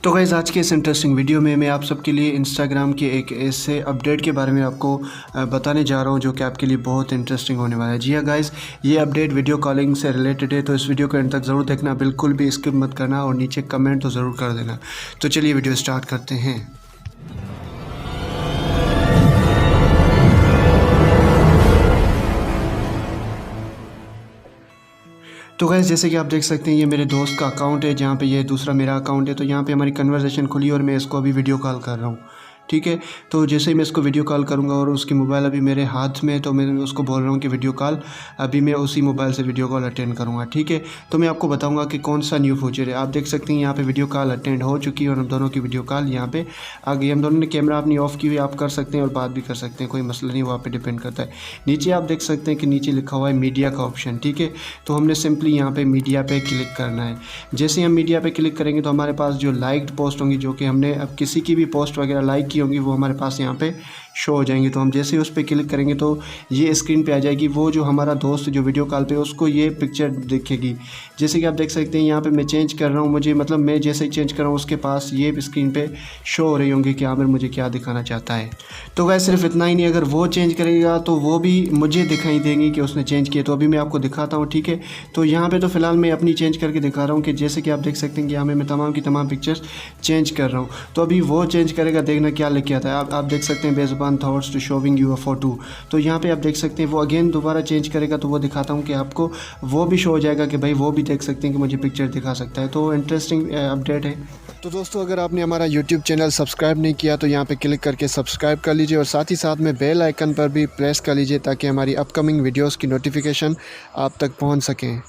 तो गाइज़ आज के इस इंटरेस्टिंग वीडियो में मैं आप सबके लिए इंस्टाग्राम के एक ऐसे अपडेट के बारे में आपको बताने जा रहा हूं जो कि आपके लिए बहुत इंटरेस्टिंग होने वाला है। जी हाँ गाइज़, ये अपडेट वीडियो कॉलिंग से रिलेटेड है, तो इस वीडियो को एंड तक ज़रूर देखना, बिल्कुल भी स्किप मत करना और नीचे कमेंट तो ज़रूर कर देना। तो चलिए वीडियो स्टार्ट करते हैं। तो गाइस जैसे कि आप देख सकते हैं ये मेरे दोस्त का अकाउंट है, जहाँ पे ये दूसरा मेरा अकाउंट है। तो यहाँ पे हमारी कन्वर्सेशन खुली और मैं इसको अभी वीडियो कॉल कर रहा हूँ, ठीक है। तो जैसे ही मैं इसको वीडियो कॉल करूँगा और उसकी मोबाइल अभी मेरे हाथ में है, तो मैं उसको बोल रहा हूँ कि वीडियो कॉल, अभी मैं उसी मोबाइल से वीडियो कॉल अटेंड करूँगा, ठीक है। तो मैं आपको बताऊँगा कि कौन सा न्यू फीचर है। आप देख सकते हैं यहाँ पे वीडियो कॉल अटेंड हो चुकी है और हम दोनों की वीडियो कॉल यहाँ पे आ गई। हम दोनों ने कैमरा अपनी ऑफ की हुई, आप कर सकते हैं और बात भी कर सकते हैं, कोई मसला नहीं, वो आप पे डिपेंड करता है। नीचे आप देख सकते हैं कि नीचे लिखा हुआ है मीडिया का ऑप्शन, ठीक है। तो हमने सिंपली यहाँ पे मीडिया पे क्लिक करना है। जैसे हम मीडिया पे क्लिक करेंगे तो हमारे पास जो लाइक्ड पोस्ट होंगी, जो कि हमने अब किसी की भी पोस्ट वगैरह लाइक की होंगी, वो हमारे पास यहाँ पे शो हो जाएंगे। तो हम जैसे ही उस पर क्लिक करेंगे तो ये स्क्रीन पे आ जाएगी। वो जो हमारा दोस्त जो वीडियो कॉल पे उसको ये पिक्चर दिखेगी। जैसे कि आप देख सकते हैं यहाँ पे मैं चेंज कर रहा हूँ, मुझे मतलब मैं जैसे ही चेंज कर रहा हूँ उसके पास ये स्क्रीन पे शो हो रही होंगी कि आमिर मुझे क्या दिखाना चाहता है। तो वैसे सिर्फ इतना ही नहीं, अगर वो चेंज करेगा तो वो भी मुझे दिखाई देंगी कि उसने चेंज किया। तो अभी मैं आपको दिखाता हूँ, ठीक है। तो यहाँ पर तो फिलहाल मैं अपनी चेंज करके दिखा रहा हूँ कि जैसे कि आप देख सकते हैं कि यहाँ मैं तमाम की तमाम पिक्चर्स चेंज कर रहा हूँ। तो अभी वो चेंज करेगा, देखना क्या लिख के आता है। आप देख सकते हैं Bezubaan thoughts to showing you a photo. तो यहाँ पे आप देख सकते हैं वो अगेन दोबारा चेंज करेगा, तो वो दिखाता हूँ कि आपको वो भी शो हो जाएगा कि भाई वो भी देख सकते हैं कि मुझे पिक्चर दिखा सकता है। तो इंटरेस्टिंग अपडेट है। तो दोस्तों अगर आपने हमारा यूट्यूब चैनल सब्सक्राइब नहीं किया तो यहाँ पे क्लिक करके सब्सक्राइब कर लीजिए और साथ ही साथ में बेल आइकन पर भी प्रेस कर लीजिए ताकि हमारी अपकमिंग वीडियोज़ की नोटिफिकेशन आप तक पहुँच सकें।